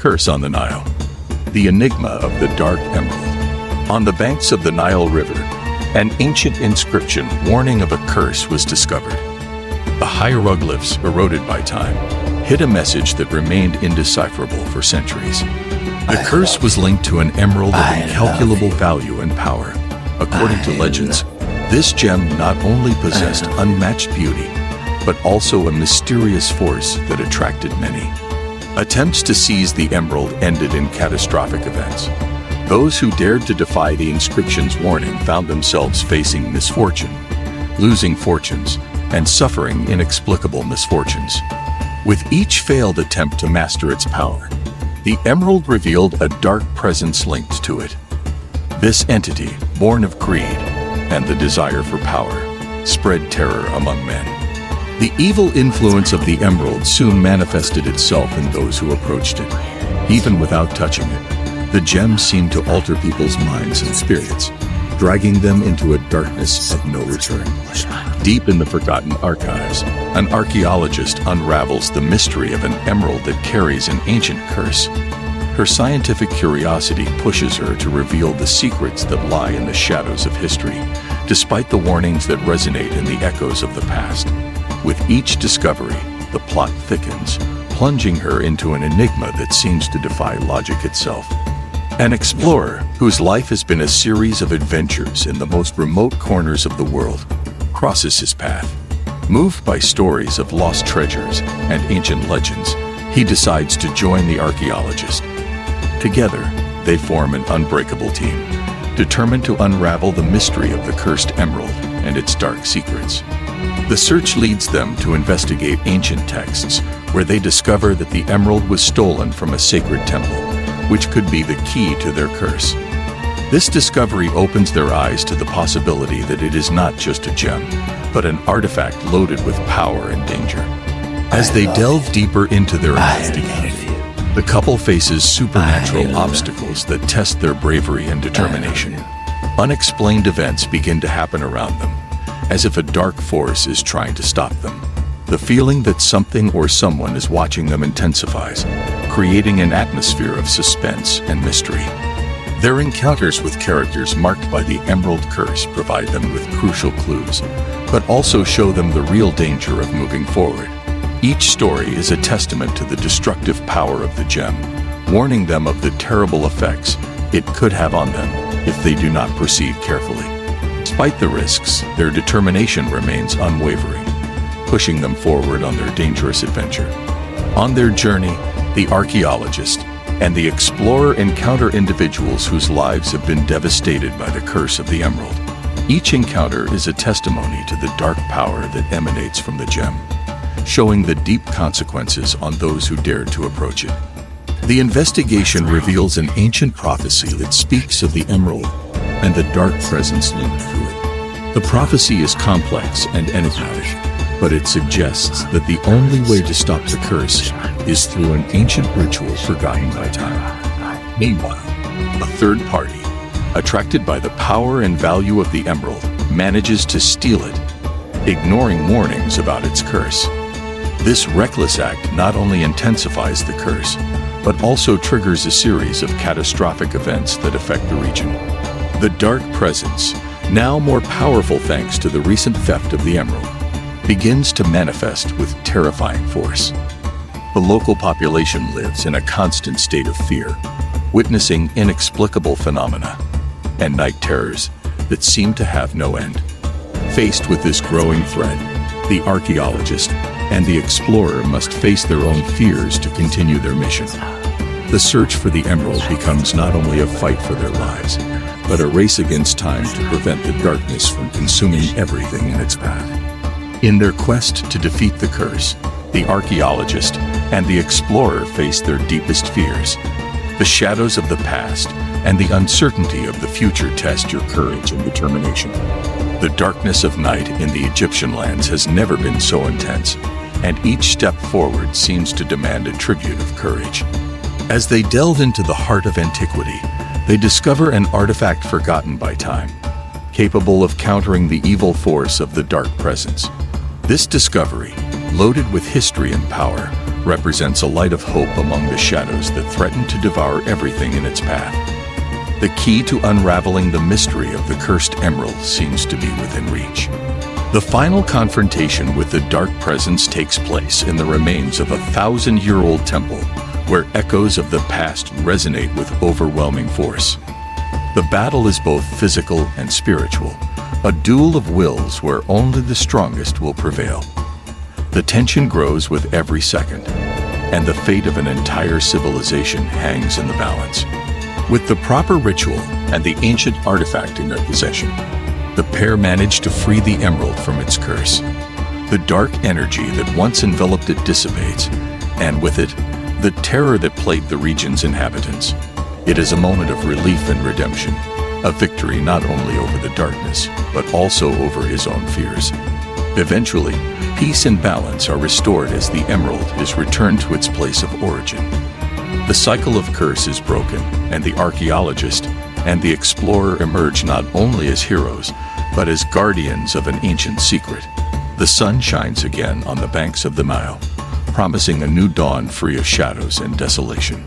Curse on the Nile. The enigma of the Dark Emerald. On the banks of the Nile River, an ancient inscription warning of a curse was discovered. The hieroglyphs, eroded by time, hid a message that remained indecipherable for centuries. The curse was linked to an emerald of incalculable value and power. According to legends, this gem not only possessed unmatched beauty, but also a mysterious force that attracted many. Attempts to seize the emerald ended in catastrophic events. Those who dared to defy the inscription's warning found themselves facing misfortune, losing fortunes, and suffering inexplicable misfortunes. With each failed attempt to master its power, the emerald revealed a dark presence linked to it. This entity, born of greed and the desire for power, spread terror among men. The evil influence of the emerald soon manifested itself in those who approached it. Even without touching it, the gem seemed to alter people's minds and spirits, dragging them into a darkness of no return. Deep in the forgotten archives, an archaeologist unravels the mystery of an emerald that carries an ancient curse. Her scientific curiosity pushes her to reveal the secrets that lie in the shadows of history, despite the warnings that resonate in the echoes of the past. With each discovery, the plot thickens, plunging her into an enigma that seems to defy logic itself. An explorer whose life has been a series of adventures in the most remote corners of the world crosses his path. Moved by stories of lost treasures and ancient legends, he decides to join the archaeologist. Together, they form an unbreakable team, determined to unravel the mystery of the cursed emerald and its dark secrets. The search leads them to investigate ancient texts, where they discover that the emerald was stolen from a sacred temple, which could be the key to their curse. This discovery opens their eyes to the possibility that it is not just a gem, but an artifact loaded with power and danger. As they delve deeper into their investigation, the couple faces supernatural obstacles that test their bravery and determination. Unexplained events begin to happen around them, as if a dark force is trying to stop them. The feeling that something or someone is watching them intensifies, creating an atmosphere of suspense and mystery. Their encounters with characters marked by the Emerald Curse provide them with crucial clues, but also show them the real danger of moving forward. Each story is a testament to the destructive power of the gem, warning them of the terrible effects it could have on them if they do not proceed carefully. Despite the risks, their determination remains unwavering, pushing them forward on their dangerous adventure. On their journey, the archaeologist and the explorer encounter individuals whose lives have been devastated by the curse of the emerald. Each encounter is a testimony to the dark power that emanates from the gem, showing the deep consequences on those who dared to approach it. The investigation reveals an ancient prophecy that speaks of the emerald and the dark presence linked to it. The prophecy is complex and enigmatic, but it suggests that the only way to stop the curse is through an ancient ritual forgotten by time. Meanwhile, a third party, attracted by the power and value of the emerald, manages to steal it, ignoring warnings about its curse. This reckless act not only intensifies the curse, but also triggers a series of catastrophic events that affect the region. The dark presence, now more powerful thanks to the recent theft of the emerald, begins to manifest with terrifying force. The local population lives in a constant state of fear, witnessing inexplicable phenomena and night terrors that seem to have no end. Faced with this growing threat, the archaeologist and the explorer must face their own fears to continue their mission. The search for the emerald becomes not only a fight for their lives, but a race against time to prevent the darkness from consuming everything in its path. In their quest to defeat the curse, the archaeologist and the explorer face their deepest fears. The shadows of the past and the uncertainty of the future test your courage and determination. The darkness of night in the Egyptian lands has never been so intense, and each step forward seems to demand a tribute of courage. As they delve into the heart of antiquity, they discover an artifact forgotten by time, capable of countering the evil force of the dark presence. This discovery, loaded with history and power, represents a light of hope among the shadows that threaten to devour everything in its path. The key to unraveling the mystery of the cursed emerald seems to be within reach. The final confrontation with the dark presence takes place in the remains of a 1,000-year-old temple, where echoes of the past resonate with overwhelming force. The battle is both physical and spiritual, a duel of wills where only the strongest will prevail. The tension grows with every second, and the fate of an entire civilization hangs in the balance. With the proper ritual and the ancient artifact in their possession, the pair managed to free the emerald from its curse. The dark energy that once enveloped it dissipates, and with it, the terror that plagued the region's inhabitants. It is a moment of relief and redemption, a victory not only over the darkness, but also over his own fears. Eventually, peace and balance are restored as the emerald is returned to its place of origin. The cycle of curse is broken, and the archaeologist and the explorer emerge not only as heroes, but as guardians of an ancient secret. The sun shines again on the banks of the Nile, promising a new dawn free of shadows and desolation.